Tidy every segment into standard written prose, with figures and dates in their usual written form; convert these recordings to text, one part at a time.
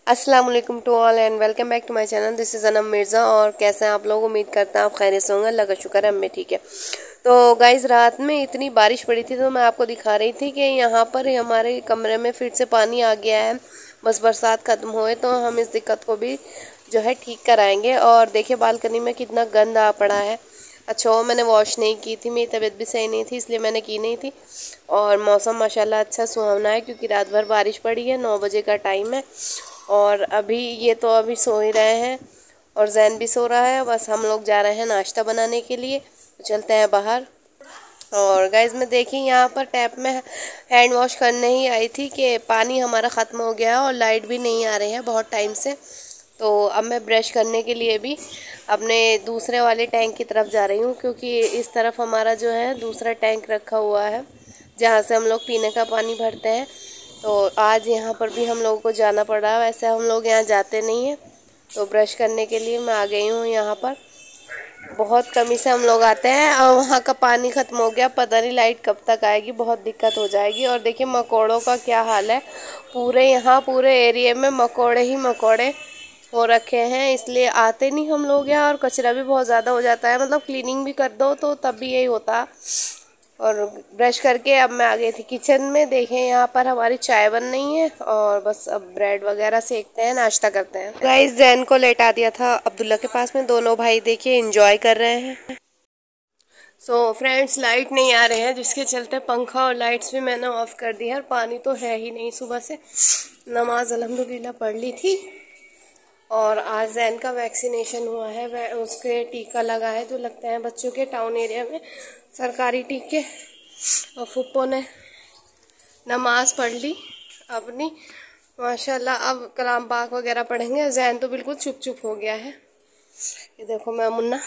अस्सलाम वालेकुम to all and welcome back to my channel. This is Anam Mirza. और कैसे हैं आप लोग? उम्मीद करते हैं आप खैरियत से होंगे। अल्लाह का शुक्र है हमें ठीक है। तो गाइज़ रात में इतनी बारिश पड़ी थी तो मैं आपको दिखा रही थी कि यहाँ पर हमारे कमरे में फिर से पानी आ गया है। बस बरसात ख़त्म होए तो हम इस दिक्कत को भी जो है ठीक कराएँगे। और देखिए बालकनी में कितना गंद आ पड़ा है। अच्छा वो मैंने वॉश नहीं की थी, मेरी तबीयत भी सही नहीं थी इसलिए मैंने की नहीं थी। और मौसम माशाल्लाह अच्छा सुहावना है क्योंकि रात भर बारिश पड़ी है। 9 बजे का टाइम है और अभी ये तो अभी सो ही रहे हैं और जैन भी सो रहा है। बस हम लोग जा रहे हैं नाश्ता बनाने के लिए, तो चलते हैं बाहर। और गाइज मैं देखी यहाँ पर टैप में हैंड वॉश करने ही आई थी कि पानी हमारा ख़त्म हो गया है और लाइट भी नहीं आ रही है बहुत टाइम से। तो अब मैं ब्रश करने के लिए भी अपने दूसरे वाले टैंक की तरफ जा रही हूँ क्योंकि इस तरफ हमारा जो है दूसरा टैंक रखा हुआ है जहाँ से हम लोग पीने का पानी भरते हैं। तो आज यहाँ पर भी हम लोगों को जाना पड़ रहा है। वैसे हम लोग यहाँ जाते नहीं हैं, तो ब्रश करने के लिए मैं आ गई हूँ यहाँ पर। बहुत कमी से हम लोग आते हैं और वहाँ का पानी ख़त्म हो गया। पता नहीं लाइट कब तक आएगी, बहुत दिक्कत हो जाएगी। और देखिए मकोड़ों का क्या हाल है, पूरे एरिया में मकोड़े ही मकोड़े हो रखे हैं, इसलिए आते नहीं हम लोग यहाँ। और कचरा भी बहुत ज़्यादा हो जाता है, मतलब क्लीनिंग भी कर दो तो तब भी यही होता। और ब्रश करके अब मैं आ गई थी किचन में। देखें यहाँ पर हमारी चाय बन रही है और बस अब ब्रेड वगैरह सेकते हैं, नाश्ता करते हैं। गाइस जैन को लेटा दिया था अब्दुल्ला के पास में, दोनों भाई देखिए एंजॉय कर रहे हैं। सो फ्रेंड्स लाइट नहीं आ रहे हैं जिसके चलते पंखा और लाइट्स भी मैंने ऑफ कर दी है। और पानी तो है ही नहीं। सुबह से नमाज अल्हम्दुलिल्लाह पढ़ ली थी और आज जैन का वैक्सीनेशन हुआ है, उसके टीका लगा है जो लगते हैं बच्चों के टाउन एरिया में सरकारी टीके। और फुप्पो ने नमाज पढ़ ली अपनी माशाल्लाह। अब कलाम पाक वगैरह पढ़ेंगे। जैन तो बिल्कुल चुप चुप हो गया है। ये देखो मैं मुन्ना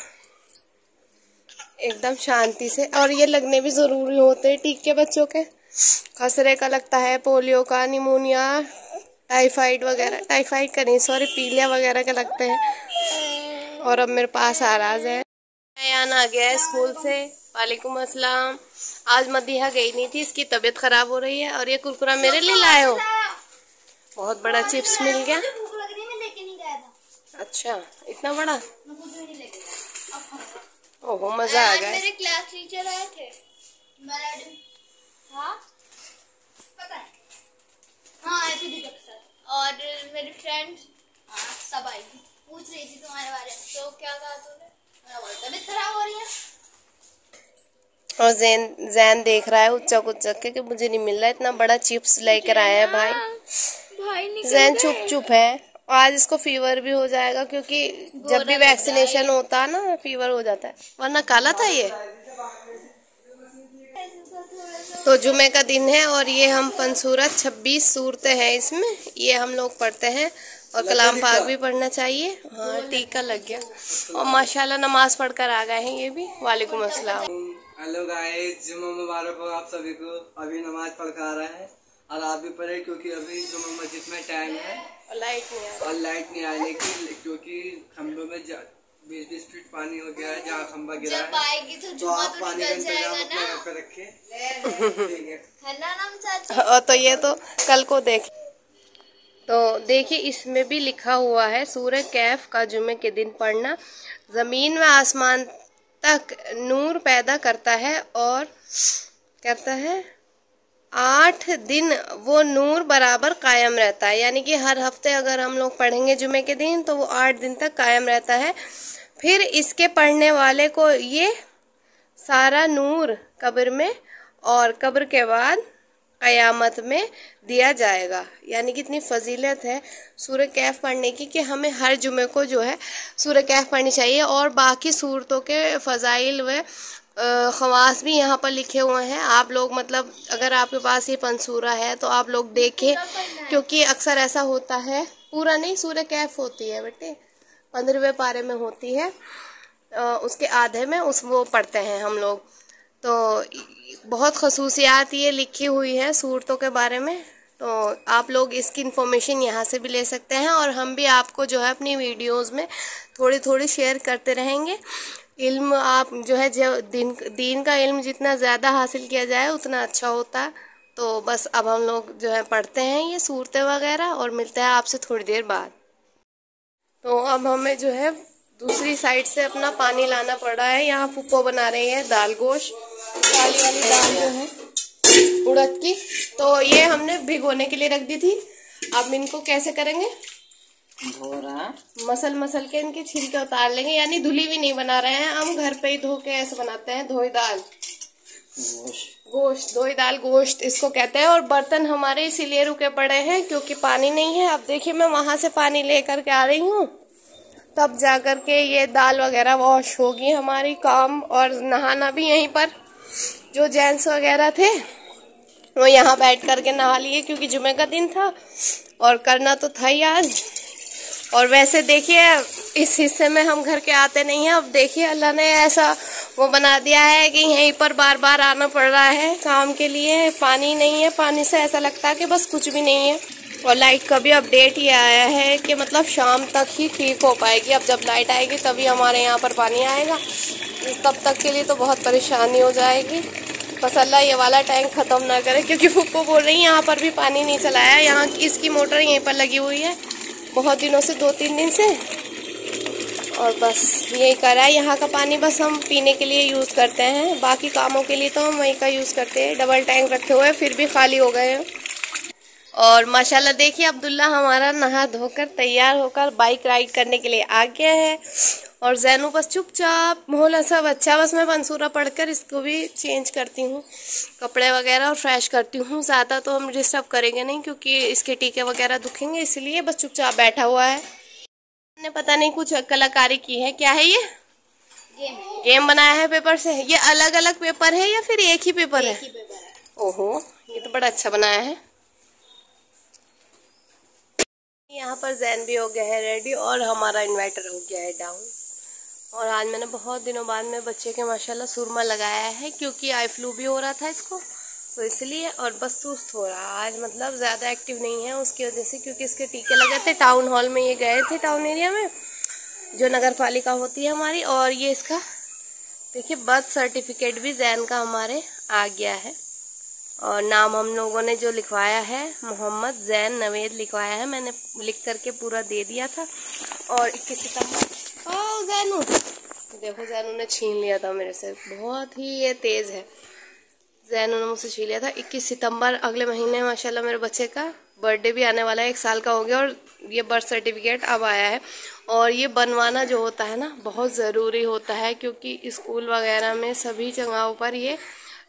एकदम शांति से। और ये लगने भी ज़रूरी होते हैं टीके बच्चों के। खसरे का लगता है, पोलियो का, निमोनिया, टाइफाइड वगैरह, टाइफाइड का नहीं सॉरी पीलिया वगैरह के लगते हैं। और अब मेरे पास आ रहा है अयान आ गया है स्कूल से। वालेकुम अस्सलाम। आज मदीहा गई नहीं थी, इसकी तबीयत खराब हो रही है। और ये कुरकुरा मेरे लिए लाए हो? बहुत बड़ा चिप्स मिल गया। अच्छा इतना बड़ा? ओहो मजा आ गया। मेरे क्लास टीचर आए थे, हाँ पता है, हाँ आए थे दीपक सर और मेरे फ्रेंड्स सब आई थी, पूछ रही थी तुम्हारे बारे में। तो क्या कहा तुमने? तबीयत खराब हो रही है। और जैन देख रहा है उच्चक उच्चक के कि मुझे नहीं मिल रहा। इतना बड़ा चिप्स लेकर आया है भाई। जैन चुप चुप है। आज इसको फीवर भी हो जाएगा क्योंकि जब भी वैक्सीनेशन होता है ना फीवर हो जाता है, वरना काला था ये। तो जुमे का दिन है और ये हम पंसूरत 26 सूरतें हैं इसमें, ये हम लोग पढ़ते हैं। और कलाम पाक भी पढ़ना चाहिए। हाँ टीका लग गया और माशाल्लाह नमाज पढ़कर आ गए हैं ये भी। वालेकुम अस्सलाम। हेलो गाइस, जुम्मा मुबारक हो आप सभी को। अभी नमाज पढ़ कर आ रहा है और आप भी पढ़े क्योंकि अभी जुम्मा मस्जिद में टाइम है और लाइट नहीं आने की क्योंकि खम्भों में 20-20 फीट पानी हो गया है जहाँ खम्बा गिरा है। जब आएगी तो आप पानी का इंतजाम अपने घर पे रखे। ठीक है। और तो ये तो कल को देख। तो देखिए इसमें भी लिखा हुआ है सूरह कैफ का जुमे के दिन पढ़ना जमीन व आसमान तक नूर पैदा करता है और कहता है 8 दिन वो नूर बराबर कायम रहता है। यानी कि हर हफ्ते अगर हम लोग पढ़ेंगे जुमे के दिन तो वो 8 दिन तक कायम रहता है। फिर इसके पढ़ने वाले को ये सारा नूर कब्र में और कब्र के बाद क़यामत में दिया जाएगा। यानी कि इतनी फजीलत है सूरह कैफ पढ़ने की कि हमें हर जुमे को जो है सूरह कैफ पढ़नी चाहिए। और बाकी सूरतों के फ़ज़ाइल व ख़वास भी यहाँ पर लिखे हुए हैं। आप लोग मतलब अगर आपके पास ये पंसूरा है तो आप लोग देखें क्योंकि अक्सर ऐसा होता है। पूरा नहीं सूरह कैफ होती है बेटे, 15वें पारे में होती है, उसके आधे में वो पढ़ते हैं हम लोग। तो बहुत खसूसियात ये लिखी हुई है सूरतों के बारे में, तो आप लोग इसकी इन्फॉर्मेशन यहाँ से भी ले सकते हैं। और हम भी आपको जो है अपनी वीडियोस में थोड़ी थोड़ी शेयर करते रहेंगे। इल्म आप जो है दीन का इल्म जितना ज़्यादा हासिल किया जाए उतना अच्छा होता है। तो बस अब हम लोग जो है पढ़ते हैं ये सूरतें वगैरह और मिलते हैं आपसे थोड़ी देर बाद। तो अब हमें जो है दूसरी साइड से अपना पानी लाना पड़ रहा है। यहाँ फूफो बना रही है दाल गोश्त, काली वाली दाल जो है उड़द की। तो ये हमने भिगोने के लिए रख दी थी। अब इनको कैसे करेंगे, मसल के इनके छिलके उतार लेंगे, यानी धुली भी नहीं बना रहे हैं हम, घर पे ही धो के ऐसे बनाते हैं। धोई दाल गोश्त, धोई दाल गोश्त इसको कहते हैं। और बर्तन हमारे इसीलिए रुके पड़े हैं क्योंकि पानी नहीं है। अब देखिए मैं वहां से पानी लेकर के आ रही हूँ, तब जाकर के ये दाल वगैरह वॉश होगी हमारी काम। और नहाना भी यहीं पर, जो जेंट्स वगैरह थे वो यहाँ बैठ करके नहा लिए क्योंकि जुमे का दिन था और करना तो था ही आज। और वैसे देखिए इस हिस्से में हम घर के आते नहीं हैं। अब देखिए अल्लाह ने ऐसा वो बना दिया है कि यहीं पर बार बार आना पड़ रहा है काम के लिए। पानी नहीं है, पानी से ऐसा लगता है कि बस कुछ भी नहीं है। और लाइट का भी अपडेट ये आया है कि मतलब शाम तक ही ठीक हो पाएगी। अब जब लाइट आएगी तभी हमारे यहाँ पर पानी आएगा, तब तक के लिए तो बहुत परेशानी हो जाएगी। बस अल्लाह ये वाला टैंक ख़त्म ना करे, क्योंकि फूफो बोल रही है यहाँ पर भी पानी नहीं चलाया। यहाँ इसकी मोटर यहीं पर लगी हुई है बहुत दिनों से, 2-3 दिन से, और बस यही करा है। यहाँ का पानी बस हम पीने के लिए यूज़ करते हैं, बाकी कामों के लिए तो हम वहीं का यूज़ करते हैं। डबल टैंक रखे हुए हैं, फिर भी खाली हो गए हैं। और माशाल्लाह देखिए अब्दुल्ला हमारा नहा धोकर तैयार होकर बाइक राइड करने के लिए आ गया है। और जैनू बस चुपचाप, माहौल सब अच्छा। बस मैं मंसूरा पढ़कर इसको भी चेंज करती हूँ कपड़े वगैरह और फ्रेश करती हूँ। ज़्यादा तो हम डिस्टर्ब करेंगे नहीं क्योंकि इसके टीके वगैरह दुखेंगे, इसलिए बस चुपचाप बैठा हुआ है। मैंने पता नहीं कुछ कलाकारी की है। क्या है ये? गेम बनाया है पेपर से। ये अलग अलग पेपर है या फिर एक ही पेपर है? ओहो, ये तो बड़ा अच्छा बनाया है। यहाँ पर जैन भी हो गया है रेडी और हमारा इन्वर्टर हो गया है डाउन। और आज मैंने बहुत दिनों बाद में बच्चे के माशाल्लाह सुरमा लगाया है क्योंकि आई फ्लू भी हो रहा था इसको, तो इसलिए। और बस सुस्त हो रहा आज, मतलब ज़्यादा एक्टिव नहीं है उसकी वजह से, क्योंकि इसके टीके लगे थे। टाउन हॉल में ये गए थे, टाउन एरिया में जो नगर पालिका होती है हमारी। और ये इसका देखिए बर्थ सर्टिफिकेट भी जैन का हमारे आ गया है। और नाम हम लोगों ने जो लिखवाया है मोहम्मद जैन नवेद लिखवाया है, मैंने लिख करके पूरा दे दिया था। और 21 सितंबर जैनू देखो, जैनू ने छीन लिया था मेरे से, बहुत ही ये तेज है। जैनू ने मुझसे छीन लिया था। 21 सितंबर अगले महीने माशाल्लाह मेरे बच्चे का बर्थडे भी आने वाला है, 1 साल का हो गया। और ये बर्थ सर्टिफिकेट अब आया है। और ये बनवाना जो होता है ना बहुत ज़रूरी होता है, क्योंकि स्कूल वगैरह में सभी जगहों पर ये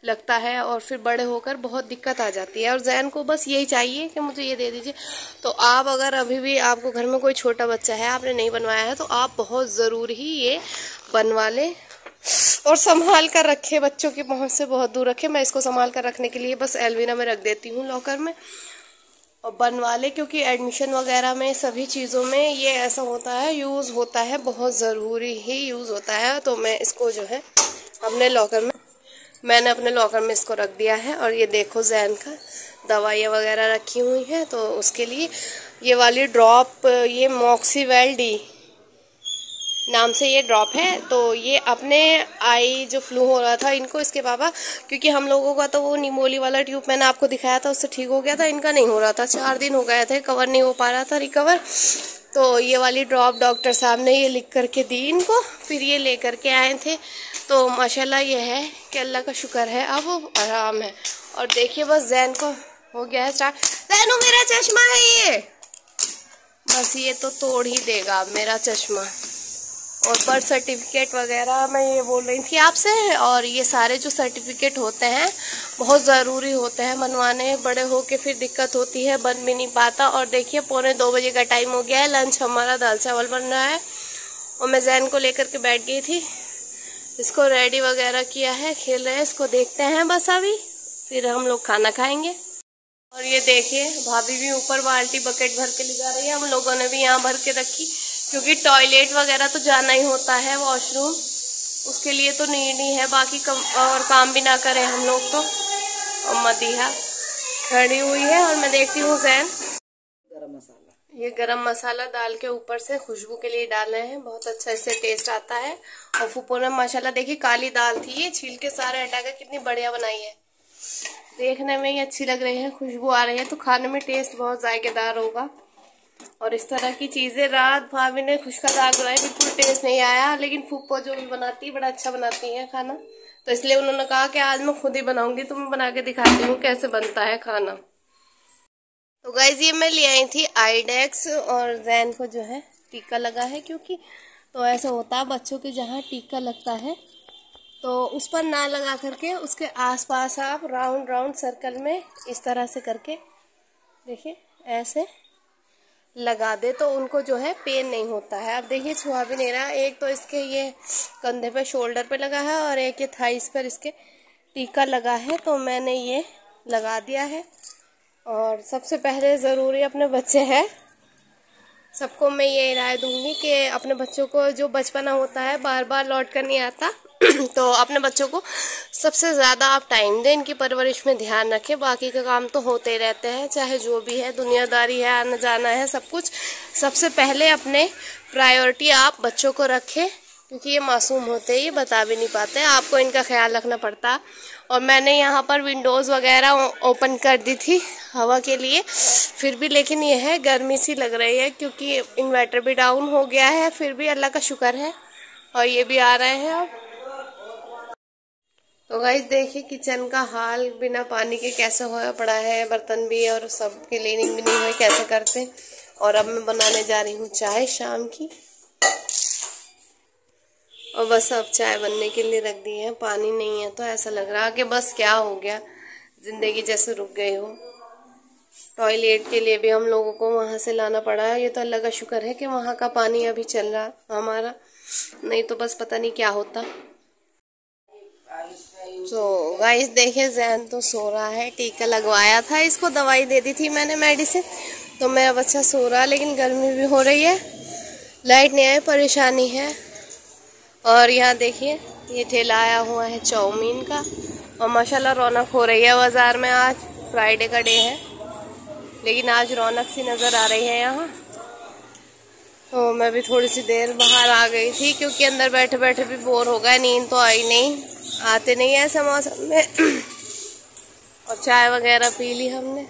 लगता है और फिर बड़े होकर बहुत दिक्कत आ जाती है। और जैन को बस यही चाहिए कि मुझे ये दे दीजिए। तो आप अगर अभी भी आपको घर में कोई छोटा बच्चा है, आपने नहीं बनवाया है, तो आप बहुत ज़रूर ही ये बनवा लें और संभाल कर रखें, बच्चों की पहुंच से बहुत दूर रखें। मैं इसको संभाल कर रखने के लिए बस एल्विना में रख देती हूँ लॉकर में, और बनवा ले, क्योंकि एडमिशन वगैरह में सभी चीज़ों में ये ऐसा होता है, यूज़ होता है, बहुत ज़रूरी ही यूज़ होता है। तो मैं इसको जो है मैंने अपने लॉकर में इसको रख दिया है। और ये देखो जैन का दवाइयाँ वगैरह रखी हुई हैं, तो उसके लिए ये वाली ड्रॉप, ये मॉक्सीवेल डी नाम से ये ड्रॉप है। तो ये अपने आई जो फ्लू हो रहा था इनको, इसके पापा, क्योंकि हम लोगों का तो वो निमोली वाला ट्यूब मैंने आपको दिखाया था उससे ठीक हो गया था, इनका नहीं हो रहा था। 4 दिन हो गए थे, कवर नहीं हो पा रहा था रिकवर। तो ये वाली ड्रॉप डॉक्टर साहब ने ये लिख करके दी इनको, फिर ये ले करके आए थे। तो माशाल्लाह ये है कि अल्लाह का शुक्र है, अब आराम है। और देखिए बस जैन को हो गया है स्टार्ट। जैनू मेरा चश्मा है ये, बस ये तो तोड़ ही देगा अब मेरा चश्मा। और बर्थ सर्टिफिकेट वगैरह मैं ये बोल रही थी आपसे। और ये सारे जो सर्टिफिकेट होते हैं बहुत ज़रूरी होते हैं बनवाने, बड़े हो के फिर दिक्कत होती है, बन भी नहीं पाता। और देखिए 1:45 बजे का टाइम हो गया है, लंच हमारा दाल चावल बन रहा है। और मैं जैन को लेकर के बैठ गई थी, इसको रेडी वगैरह किया है, खेल रहे हैं, इसको देखते हैं बस अभी, फिर हम लोग खाना खाएंगे। और ये देखिए भाभी भी ऊपर बाल्टी बकेट भर के ले जा रही है, हम लोगों ने भी यहाँ भर के रखी, क्योंकि टॉयलेट वगैरह तो जाना ही होता है, वॉशरूम, उसके लिए तो नीड ही है। बाकी और काम भी ना करें हम लोग तो। और मदीहा खड़ी हुई है और मैं देखती हूँ जैन गरम मसाला, ये गरम मसाला दाल के ऊपर से खुशबू के लिए डाले हैं, बहुत अच्छा इससे टेस्ट आता है। और फूफो ने माशाल्लाह देखिए काली दाल थी, ये छील के सारे हटा कर कितनी बढ़िया बनाई है। देखने में ही अच्छी लग रही है, खुशबू आ रही है, तो खाने में टेस्ट बहुत जायकेदार होगा। और इस तरह की चीज़ें रात भाभी ने खुशका दाल बनाई, बिल्कुल टेस्ट नहीं आया, लेकिन फूफो जो भी बनाती है बड़ा अच्छा बनाती है खाना, तो इसलिए उन्होंने कहा कि आज मैं खुद ही बनाऊंगी, तो मैं बना के दिखाती हूँ कैसे बनता है खाना। तो गाइज ये मैं ले आई थी आइडेक्स, और जैन को जो है टीका लगा है, क्योंकि तो ऐसा होता है बच्चों के जहाँ टीका लगता है तो उस पर ना लगा करके उसके आसपास आप राउंड राउंड सर्कल में इस तरह से करके देखिए ऐसे लगा दे, तो उनको जो है पेन नहीं होता है। अब देखिए छुआ भी नहीं रहा, एक तो इसके ये कंधे पे शोल्डर पे लगा है और एक ये थाइस पर इसके टीका लगा है, तो मैंने ये लगा दिया है। और सबसे पहले ज़रूरी अपने बच्चे हैं, सबको मैं ये राय दूंगी कि अपने बच्चों को, जो बचपना होता है बार बार लौट कर नहीं आता तो अपने बच्चों को सबसे ज़्यादा आप टाइम दें, इनकी परवरिश में ध्यान रखें, बाकी का काम तो होते ही रहते हैं, चाहे जो भी है, दुनियादारी है, आना जाना है, सब कुछ। सबसे पहले अपने प्रायोरिटी आप बच्चों को रखें, क्योंकि ये मासूम होते हैं, ये बता भी नहीं पाते, आपको इनका ख्याल रखना पड़ता। और मैंने यहाँ पर विंडोज़ वगैरह ओपन कर दी थी हवा के लिए, फिर भी लेकिन ये है गर्मी सी लग रही है, क्योंकि इन्वर्टर भी डाउन हो गया है, फिर भी अल्लाह का शुक्र है। और ये भी आ रहे हैं अब। तो गाइस देखिए किचन का हाल बिना पानी के कैसे होया पड़ा है, बर्तन भी और सब क्लीनिंग भी नहीं हुई, कैसे करते। और अब मैं बनाने जा रही हूँ चाय शाम की, और बस अब चाय बनने के लिए रख दी है, पानी नहीं है, तो ऐसा लग रहा कि बस क्या हो गया, जिंदगी जैसे रुक गई हो। टॉयलेट के लिए भी हम लोगों को वहाँ से लाना पड़ा है, ये तो अल्लाह का शुक्र है कि वहाँ का पानी अभी चल रहा हमारा, नहीं तो बस पता नहीं क्या होता। तो गाइस देखिए जैन तो सो रहा है, टीका लगवाया था इसको, दवाई दे दी थी मैंने मेडिसिन, तो मेरा बच्चा सो रहा है, लेकिन गर्मी भी हो रही है, लाइट नहीं आई, परेशानी है। और यहाँ देखिए ये ठेला आया हुआ है चाउमीन का, और माशाल्लाह रौनक हो रही है बाज़ार में। आज फ्राइडे का डे है, लेकिन आज रौनक सी नज़र आ रही है यहाँ। तो मैं भी थोड़ी सी देर बाहर आ गई थी, क्योंकि अंदर बैठे बैठे भी बोर हो गए, नींद तो आई नहीं, आते नहीं ऐसे मौसम में और चाय वगैरह पी ली हमने।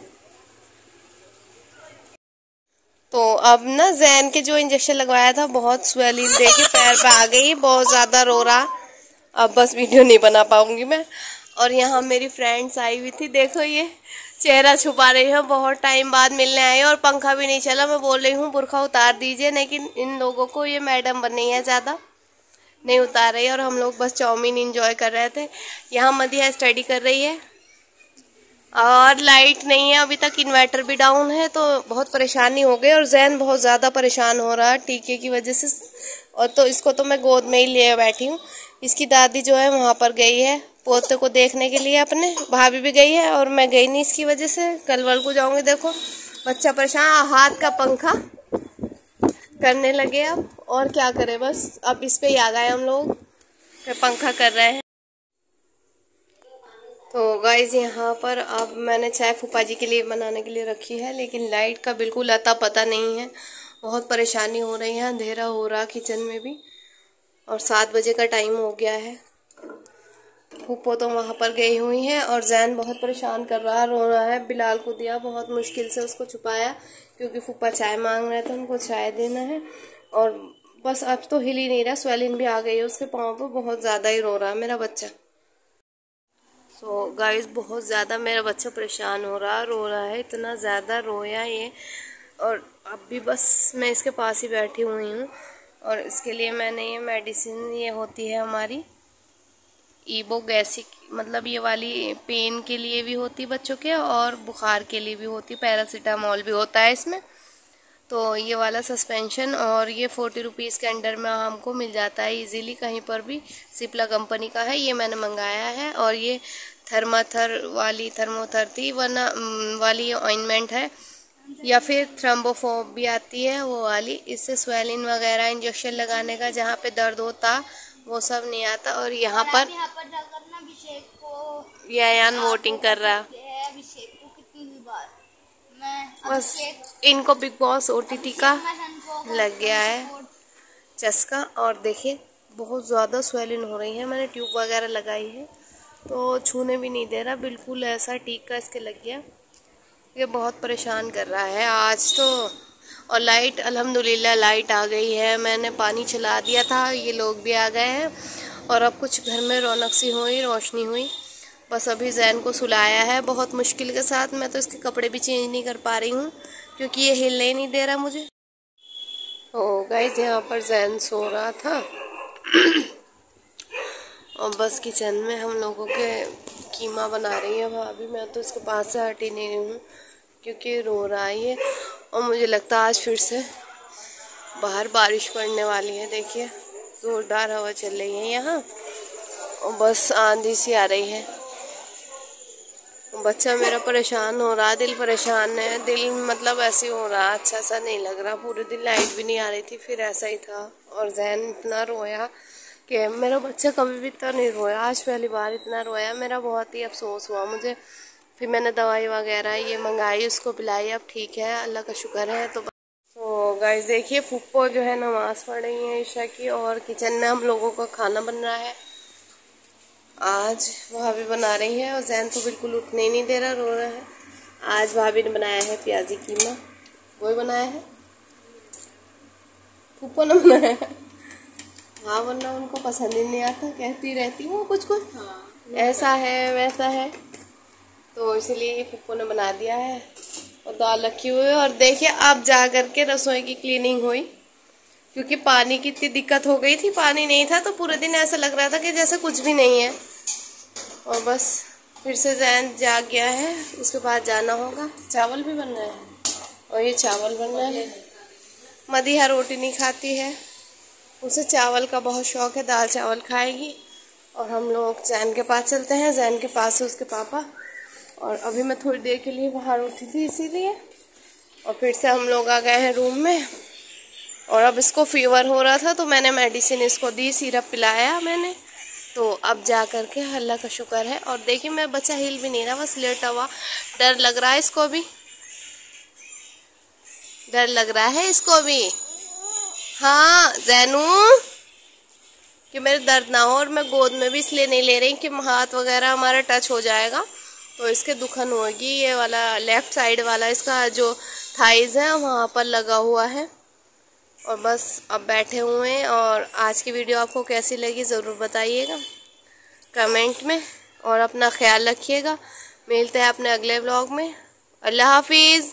तो अब ना जैन के जो इंजेक्शन लगवाया था, बहुत स्वेलिंग देखिए पैर पे आ गई, बहुत ज़्यादा रो रहा, अब बस वीडियो नहीं बना पाऊंगी मैं। और यहाँ मेरी फ्रेंड्स आई हुई थी, देखो ये चेहरा छुपा रही है, बहुत टाइम बाद मिलने आई, और पंखा भी नहीं चला, मैं बोल रही हूँ बुर्खा उतार दीजिए, लेकिन इन लोगों को, ये मैडम बनी है ज़्यादा, नहीं उतार रही, और हम लोग बस चाउमीन इंजॉय कर रहे थे। यहाँ मदिया स्टडी कर रही है, और लाइट नहीं है अभी तक, इन्वर्टर भी डाउन है, तो बहुत परेशानी हो गई। और जैन बहुत ज़्यादा परेशान हो रहा है टीके की वजह से, और तो इसको तो मैं गोद में ही लिए बैठी हूँ। इसकी दादी जो है वहाँ पर गई है पोते को देखने के लिए, अपने भाभी भी गई है, और मैं गई नहीं इसकी वजह से, कल वल को जाऊँगी। देखो बच्चा परेशान, हाथ का पंखा करने लगे अब, और क्या करें, बस अब इस पे ही आ गए हम लोग, पंखा कर रहे हैं। तो गाइज यहाँ पर अब मैंने चाय फूफा जी के लिए बनाने के लिए रखी है, लेकिन लाइट का बिल्कुल अता पता नहीं है, बहुत परेशानी हो रही है, अंधेरा हो रहा किचन में भी, और 7 बजे का टाइम हो गया है। फूफो तो वहाँ पर गई हुई हैं, और जैन बहुत परेशान कर रहा है, रो रहा है। बिलाल को दिया, बहुत मुश्किल से उसको छुपाया, क्योंकि फूफा चाय मांग रहे थे, उनको चाय देना है। और बस अब तो हिल ही नहीं रहा, स्वेलिंग भी आ गई है उसके पाँव पर, बहुत ज़्यादा ही रो रहा है मेरा बच्चा। सो गाइस बहुत ज़्यादा मेरा बच्चा परेशान हो रहा, रो रहा है, इतना ज़्यादा रोया ये। और अब भी बस मैं इसके पास ही बैठी हुई हूँ, और इसके लिए मैंने ये मेडिसिन, ये होती है हमारी इबोगैसिक, मतलब ये वाली पेन के लिए भी होती बच्चों के, और बुखार के लिए भी होती, पैरासीटामोल भी होता है इसमें। तो ये वाला सस्पेंशन, और ये 40 रुपीज़ के अंडर में हमको मिल जाता है इजीली कहीं पर भी, सिप्ला कंपनी का है, ये मैंने मंगाया है। और ये थर्मोथर थी वाली ऑइंटमेंट है, या फिर थ्रम्बोफोब भी आती है वो वाली, इससे स्वेलिंग वगैरह इंजेक्शन लगाने का जहाँ पे दर्द होता वो सब नहीं आता। और यहाँ पर यान वोटिंग कर रहा बस, इनको बिग बॉस OTT का लग गया है चस्का। और देखिए बहुत ज़्यादा स्वेलिंग हो रही है, मैंने ट्यूब वगैरह लगाई है, तो छूने भी नहीं दे रहा, बिल्कुल ऐसा टीका इसके लग गया। ये बहुत परेशान कर रहा है आज तो। और लाइट, अल्हम्दुलिल्लाह लाइट आ गई है। मैंने पानी चला दिया था, ये लोग भी आ गए हैं और अब कुछ घर में रौनक सी हुई, रोशनी हुई। बस अभी जैन को सुलाया है बहुत मुश्किल के साथ। मैं तो इसके कपड़े भी चेंज नहीं कर पा रही हूँ क्योंकि ये हिलने ही नहीं दे रहा मुझे। ओ गाइस, यहाँ पर जैन सो रहा था और बस किचन में हम लोगों के कीमा बना रही है भाभी। मैं तो इसके पास से हट ही नहीं रही हूँ क्योंकि रो रहा है ये। और मुझे लगता है आज फिर से बाहर बारिश पड़ने वाली है। देखिए जोरदार हवा चल रही है यहाँ और बस आंधी सी आ रही है। बच्चा मेरा परेशान हो रहा, दिल परेशान है। दिल मतलब ऐसे हो रहा, अच्छा सा नहीं लग रहा। पूरे दिन लाइट भी नहीं आ रही थी, फिर ऐसा ही था। और जैन इतना रोया कि मेरा बच्चा कभी भी इतना नहीं रोया, आज पहली बार इतना रोया। मेरा बहुत ही अफसोस हुआ मुझे। फिर मैंने दवाई वगैरह ये मंगाई, उसको पिलाई, अब ठीक है, अल्लाह का शुक्र है। तो गाइस देखिए, फुप्पो जो है नमाज़ पढ़ रही है ईशा की और किचन में हम लोगों का खाना बन रहा है। आज भाभी बना रही है और जैन तो बिल्कुल उठने ही नहीं दे रहा, रो रहा है। आज भाभी ने बनाया है प्याजी कीमा, वही बनाया है, फुप्पो ने बनाया है। हाँ, वरना उनको पसंद ही नहीं आता, कहती रहती हूँ कुछ कुछ। हाँ, ऐसा है वैसा है, तो इसलिए फुप्पो ने बना दिया है और दाल रखी हुई है। और देखिए अब जा करके रसोई की क्लीनिंग हुई क्योंकि पानी की इतनी दिक्कत हो गई थी। पानी नहीं था तो पूरे दिन ऐसा लग रहा था कि जैसे कुछ भी नहीं है। और बस फिर से जैन जाग गया है, उसके बाद जाना होगा। चावल भी बन रहे हैं और ये चावल बन रहे हैं। मदीहा रोटी नहीं खाती है, उसे चावल का बहुत शौक है, दाल चावल खाएगी। और हम लोग जैन के पास चलते हैं, जैन के पास है उसके पापा। और अभी मैं थोड़ी देर के लिए बाहर उठी थी इसीलिए, और फिर से हम लोग आ गए हैं रूम में। और अब इसको फीवर हो रहा था तो मैंने मेडिसिन इसको दी, सिरप पिलाया मैंने, तो अब जा कर के अल्लाह का शुक्र है। और देखिए मैं बच्चा हिल भी नहीं रहा, बस लेटा हुआ। डर लग रहा है इसको भी, डर लग रहा है इसको भी। हाँ जैनू, कि मेरे दर्द ना हो। और मैं गोद में भी इसलिए नहीं ले रही कि हाथ वगैरह हमारा टच हो जाएगा तो इसके दुखन होगी। ये वाला लेफ्ट साइड वाला इसका जो थाइज है वहाँ पर लगा हुआ है। और बस अब बैठे हुए हैं। और आज की वीडियो आपको कैसी लगी ज़रूर बताइएगा कमेंट में, और अपना ख्याल रखिएगा। मिलते हैं अपने अगले व्लॉग में। अल्लाह हाफिज़।